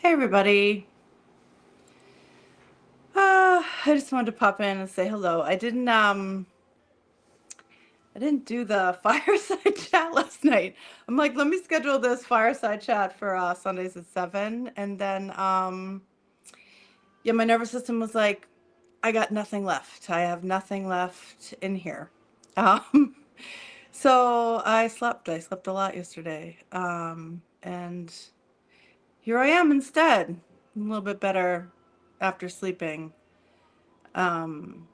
Hey everybody. I just wanted to pop in and say hello. I didn't do the fireside chat last night. I'm like, let me schedule this fireside chat for Sundays at 7 and then yeah, my nervous system was like, I got nothing left. I have nothing left in here. Um so I slept. I slept a lot yesterday. And here I am instead. I'm a little bit better after sleeping. Um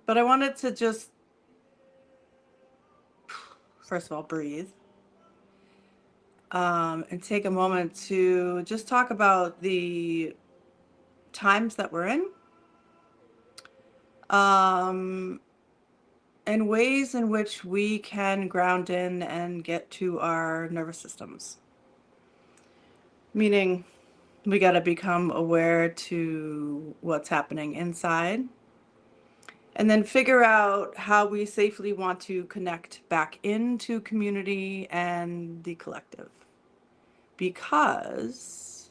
But I wanted to just, first of all, breathe and take a moment to just talk about the times that we're in um, and ways in which we can ground in and get to our nervous systems. Meaning, we got to become aware to what's happening inside and then figure out how we safely want to connect back into community and the collective. Because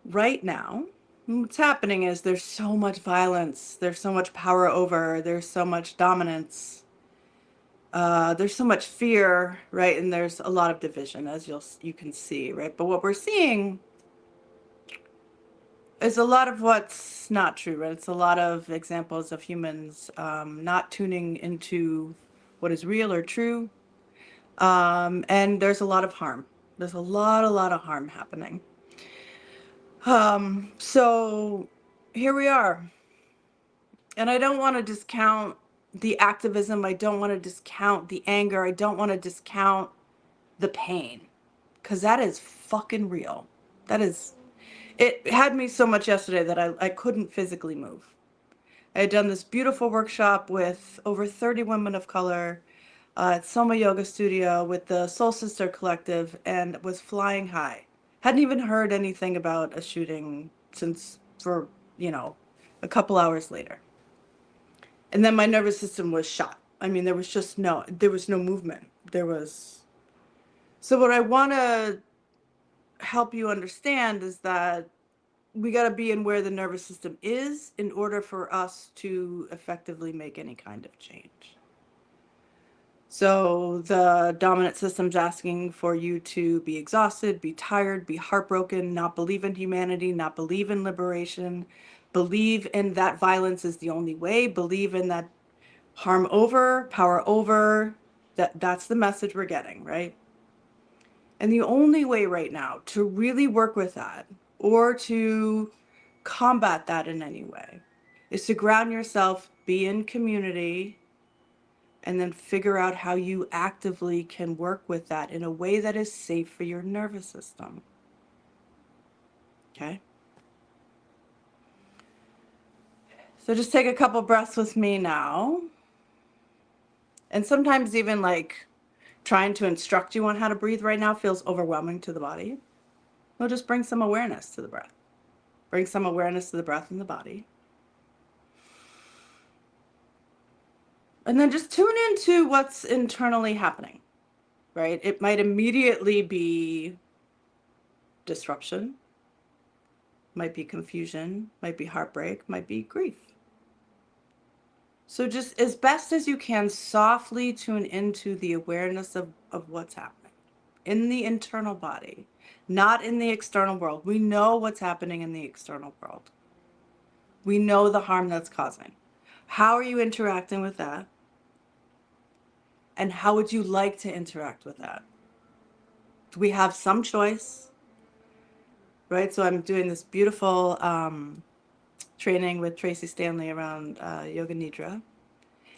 right now, what's happening is there's so much violence, there's so much power over, there's so much dominance, there's so much fear, right? And there's a lot of division, as you can see, right? But what we're seeing is a lot of what's not true, right? It's a lot of examples of humans not tuning into what is real or true, and there's a lot of harm. There's a lot of harm happening. So here we are. And I don't want to discount the activism. I don't want to discount the anger. I don't want to discount the pain because that is fucking real. That is, it had me so much yesterday that I couldn't physically move. I had done this beautiful workshop with over 30 women of color at Soma Yoga Studio with the Soul Sister Collective and was flying high. Hadn't even heard anything about a shooting since for, you know, a couple hours later. And then my nervous system was shot. I mean, there was no movement. So what I want to help you understand is that we got to be in where the nervous system is in order for us to effectively make any kind of change. So the dominant system's asking for you to be exhausted, be tired, be heartbroken, not believe in humanity, not believe in liberation, believe in that violence is the only way, believe in that harm over, power over. That's the message we're getting, right? And the only way right now to really work with that or to combat that in any way is to ground yourself, be in community, and then figure out how you actively can work with that in a way that is safe for your nervous system. Okay? So just take a couple breaths with me now. And sometimes even like trying to instruct you on how to breathe right now feels overwhelming to the body. We'll just bring some awareness to the breath. Bring some awareness to the breath and the body. And then just tune into what's internally happening, right? It might immediately be disruption, might be confusion, might be heartbreak, might be grief. So just as best as you can, softly tune into the awareness of what's happening in the internal body, not in the external world. We know what's happening in the external world. We know the harm that's causing. How are you interacting with that? And how would you like to interact with that? Do we have some choice? Right? So I'm doing this beautiful training with Tracy Stanley around Yoga Nidra.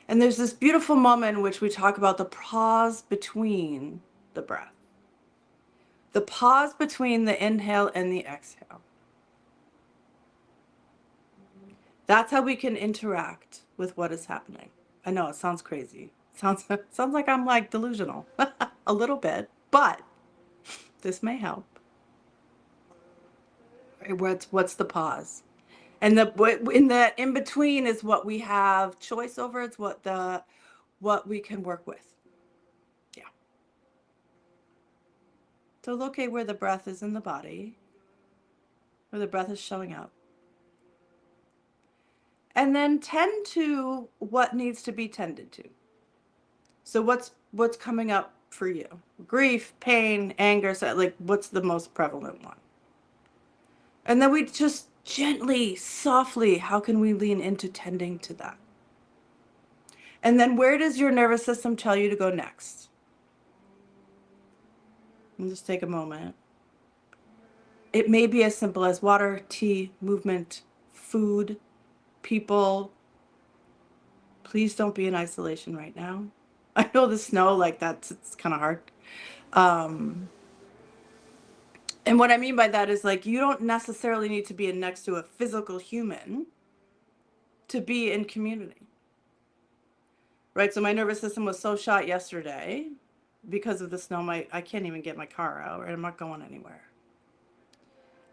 And there's this beautiful moment in which we talk about the pause between the breath. The pause between the inhale and the exhale. That's how we can interact with what is happening. I know it sounds crazy. Sounds like I'm like delusional a little bit, but this may help. Right? What's the pause? And in that in between is what we have choice over. It's what we can work with. Yeah. So locate where the breath is in the body. where the breath is showing up. And then tend to what needs to be tended to. So what's coming up for you? Grief, pain, anger, so like what's the most prevalent one? And then we just gently, softly, how can we lean into tending to that? And then where does your nervous system tell you to go next? And just take a moment. It may be as simple as water, tea, movement, food, people. Please don't be in isolation right now. I know the snow, like it's kind of hard. And what I mean by that is like, you don't necessarily need to be next to a physical human to be in community. Right? So my nervous system was so shot yesterday because of the snow. I can't even get my car out, and I'm not going anywhere.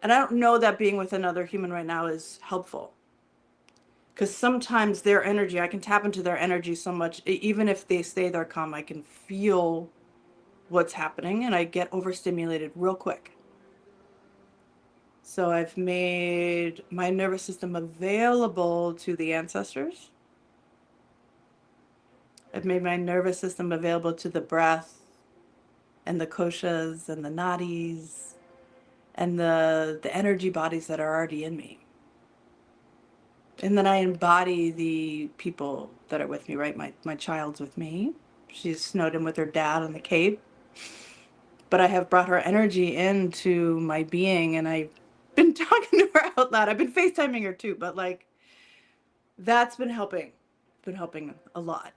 And I don't know that being with another human right now is helpful. Because sometimes their energy, I can tap into their energy so much, even if they say they're calm, I can feel what's happening and I get overstimulated real quick. So I've made my nervous system available to the ancestors. I've made my nervous system available to the breath and the koshas and the nadis and the energy bodies that are already in me. And then I embody the people that are with me, right? My child's with me. She's snowed in with her dad on the Cape. But I have brought her energy into my being, and I've been talking to her out loud. I've been FaceTiming her too, but like that's been helping. Been helping a lot.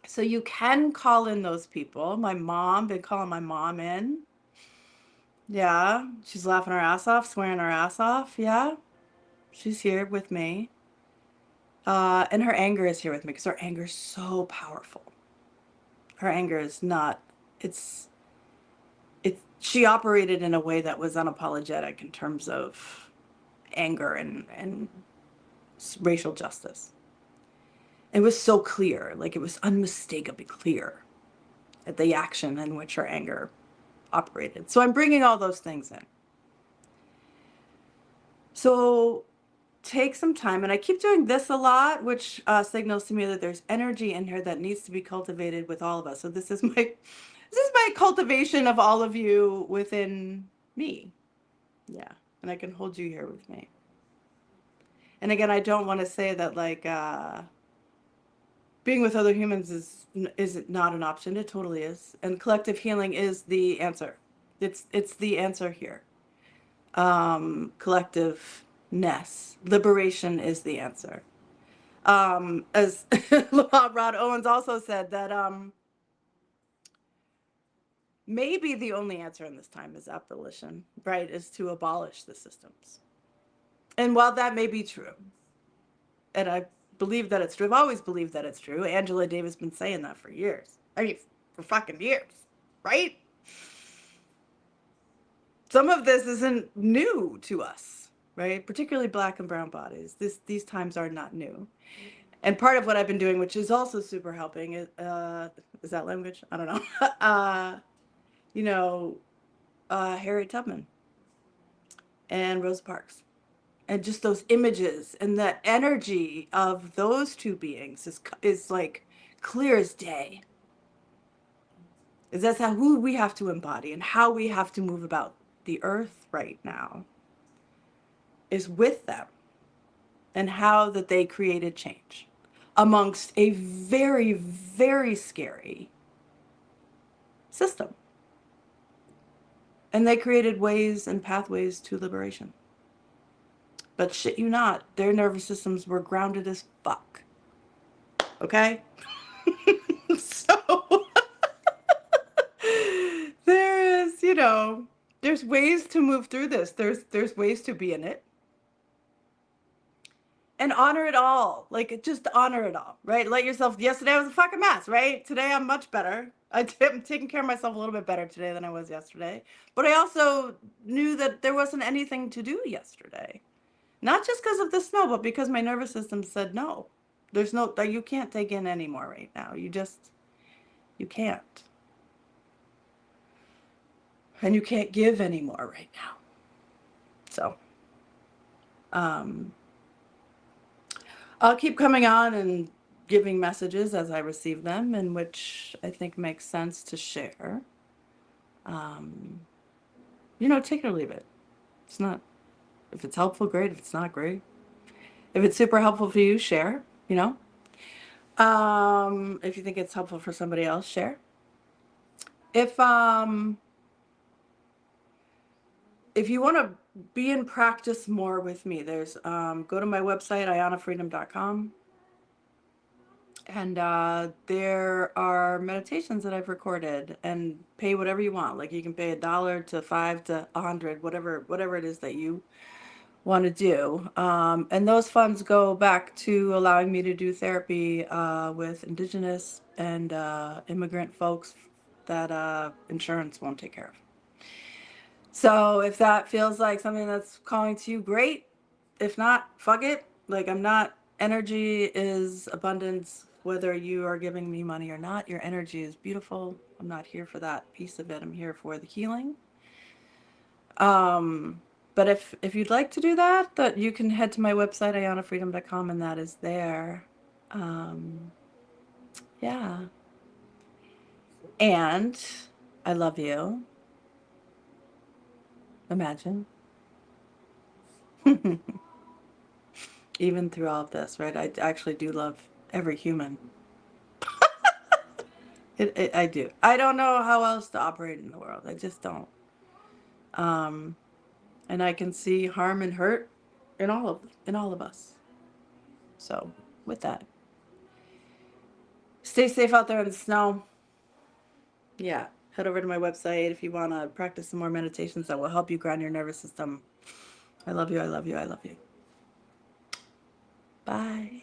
So you can call in those people. My mom, been calling my mom in. Yeah, she's laughing her ass off, swearing her ass off. Yeah, she's here with me. And her anger is here with me because her anger is so powerful. Her anger is not, she operated in a way that was unapologetic in terms of anger and racial justice. It was so clear, like it was unmistakably clear at the action in which her anger operated. So I'm bringing all those things in. So take some time, and I keep doing this a lot, which signals to me that there's energy in here that needs to be cultivated with all of us. So this is my cultivation of all of you within me. Yeah, and I can hold you here with me. And again, I don't want to say that like being with other humans is not an option. It totally is, and collective healing is the answer. It's the answer here. Collectiveness, liberation is the answer. As Rod Owens also said that maybe the only answer in this time is abolition, right? Is to abolish the systems. And while that may be true, and I believe that it's true, I've always believed that it's true. Angela Davis been saying that for years. I mean, for fucking years, right? Some of this isn't new to us, right? Particularly Black and brown bodies. These times are not new. And part of what I've been doing, which is also super helping, is that language? I don't know. Harriet Tubman and Rosa Parks. And just those images and the energy of those two beings is like clear as day. Is that's who we have to embody and how we have to move about the earth right now is with them, and how that they created change amongst a very, very scary system. And they created ways and pathways to liberation. But shit you not, their nervous systems were grounded as fuck. Okay? So there is, there's ways to move through this. There's ways to be in it. And honor it all. Like, just honor it all, right? Let yourself, yesterday I was a fucking mess, right? Today I'm much better. I'm taking care of myself a little bit better today than I was yesterday. But I also knew that there wasn't anything to do yesterday. Not just because of the snow, but because my nervous system said no. There's no, you can't take in anymore right now. You can't. And you can't give anymore right now. So, um, I'll keep coming on and giving messages as I receive them, in which I think makes sense to share. Um, take it or leave it. It's not, if it's helpful, great. If it's not, great. If it's super helpful for you, share, If you think it's helpful for somebody else, share. If you want to be in practice more with me, there's go to my website, ayanafreedom.com. And there are meditations that I've recorded, and pay whatever you want. Like, you can pay $1 to $5 to $100, whatever it is that you want to do. And those funds go back to allowing me to do therapy with Indigenous and immigrant folks that insurance won't take care of. So if that feels like something that's calling to you, great. If not, fuck it. Like, energy is abundance, whether you are giving me money or not. Your energy is beautiful. I'm not here for that piece of it. I'm here for the healing. But if you'd like to do that you can head to my website, ayanafreedom.com, and that is there. Yeah. And I love you. Imagine. Even through all of this, right? I actually do love every human. I do. I don't know how else to operate in the world. I just don't. And I can see harm and hurt in all of us. So, with that, stay safe out there in the snow. Yeah, head over to my website if you want to practice some more meditations that will help you ground your nervous system. I love you. I love you. I love you. Bye.